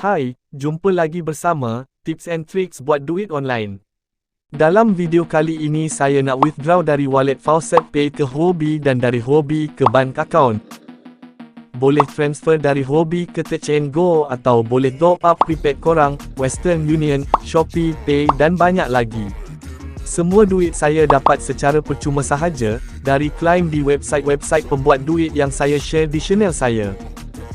Hai, jumpa lagi bersama Tips and Tricks buat duit online. Dalam video kali ini saya nak withdraw dari wallet Faucetpay ke Huobi dan dari Huobi ke bank account. Boleh transfer dari Huobi ke nGo atau boleh top up prepaid korang, Western Union, Shopee, Pay dan banyak lagi. Semua duit saya dapat secara percuma sahaja, dari claim di website-website pembuat duit yang saya share di channel saya.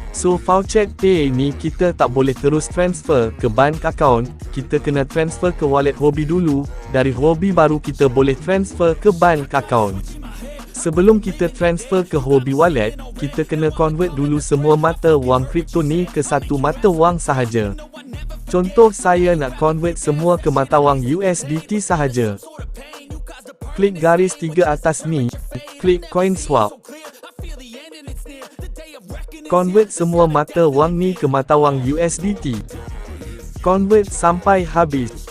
So Faucetpay ni kita tak boleh terus transfer ke bank account, kita kena transfer ke wallet Huobi dulu, dari Huobi baru kita boleh transfer ke bank account. Sebelum kita transfer ke Huobi wallet, kita kena convert dulu semua mata wang kripto ni ke satu mata wang sahaja. Contoh saya nak convert semua ke mata wang USDT sahaja. Klik garis 3 atas ni, klik coin swap. Convert semua mata wang ni ke mata wang USDT. Convert sampai habis.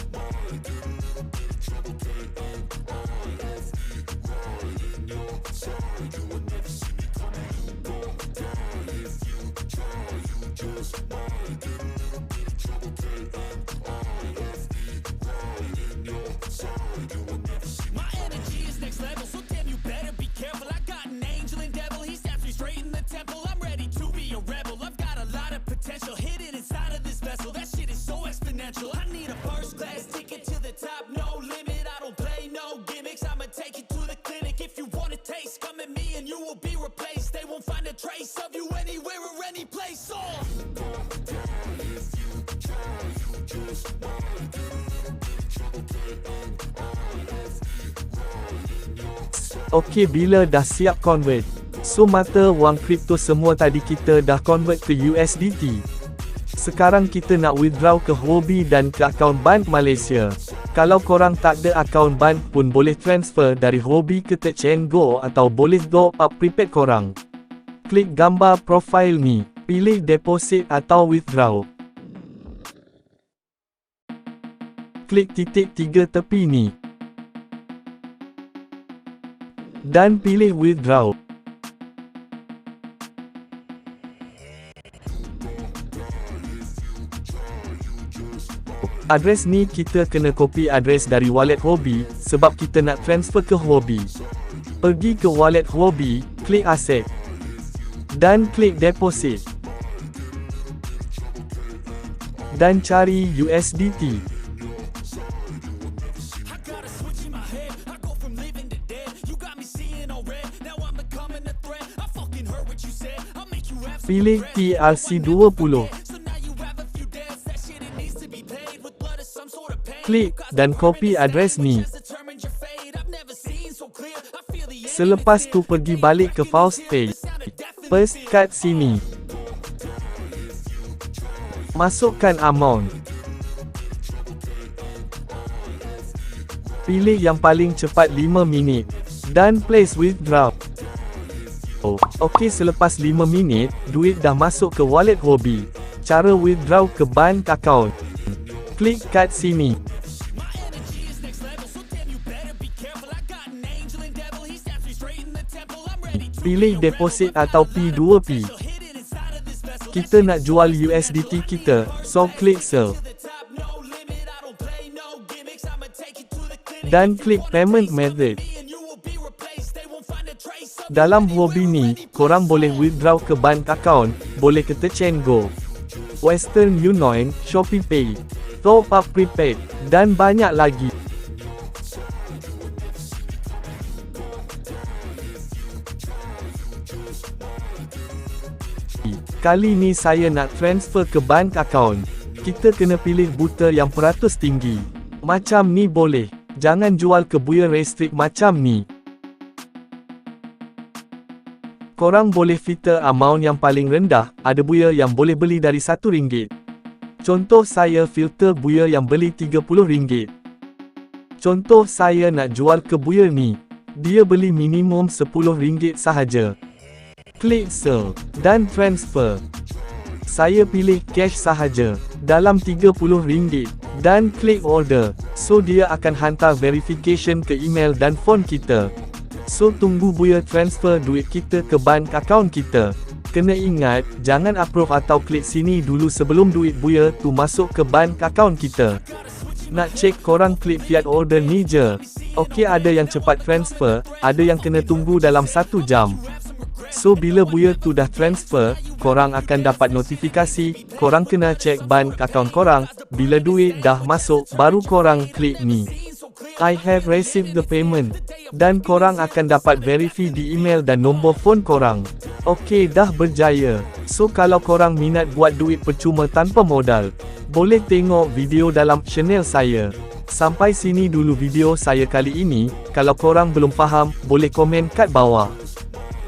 Okey, bila dah siap convert, so mata wang kripto semua tadi kita dah convert ke USDT. Sekarang kita nak withdraw ke Huobi dan ke akaun bank Malaysia. Kalau korang tak ada akaun bank pun boleh transfer dari Huobi ke nGo atau boleh top up prepaid korang. Klik gambar profile ni, pilih deposit atau withdraw. Klik titik 3 tepi ni dan pilih withdraw. Adres ni kita kena copy adres dari wallet Huobi sebab kita nak transfer ke Huobi. Pergi ke wallet Huobi, klik asset dan klik deposit dan cari USDT. Pilih TRC20. Klik dan copy adres ni. Selepas tu pergi balik ke Faucetpay. First kat sini. Masukkan amount. Pilih yang paling cepat 5 minit dan place withdraw. Okey, selepas 5 minit, duit dah masuk ke wallet Huobi. Cara withdraw ke bank account. Klik kat sini. Pilih deposit atau P2P. Kita nak jual USDT kita, so klik sell. Dan klik payment method. Dalam Huobi ni, korang boleh withdraw ke bank account, boleh ke nGo, Western Union, Shopee Pay, top up prepaid, dan banyak lagi. Kali ni saya nak transfer ke bank account. Kita kena pilih buta yang peratus tinggi. Macam ni boleh. Jangan jual ke buyer restrict macam ni. Korang boleh filter amount yang paling rendah, ada buyer yang boleh beli dari RM1. Contoh saya filter buyer yang beli RM30. Contoh saya nak jual ke buyer ni, dia beli minimum RM10 sahaja. Klik sell, dan transfer. Saya pilih cash sahaja, dalam RM30, dan klik order, so dia akan hantar verification ke email dan phone kita. So tunggu buyer transfer duit kita ke bank account kita. Kena ingat, jangan approve atau klik sini dulu sebelum duit buya tu masuk ke bank akaun kita. Nak cek korang klik fiat order ni je. Okey, ada yang cepat transfer, ada yang kena tunggu dalam 1 jam. So bila buya tu dah transfer, korang akan dapat notifikasi, korang kena cek bank akaun korang, bila duit dah masuk, baru korang klik ni. I have received the payment. Dan korang akan dapat verify di email dan nombor phone korang. Okey, dah berjaya. So kalau korang minat buat duit percuma tanpa modal, boleh tengok video dalam channel saya. Sampai sini dulu video saya kali ini. Kalau korang belum faham, boleh komen kat bawah.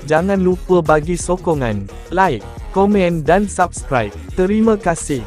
Jangan lupa bagi sokongan, like, komen dan subscribe. Terima kasih.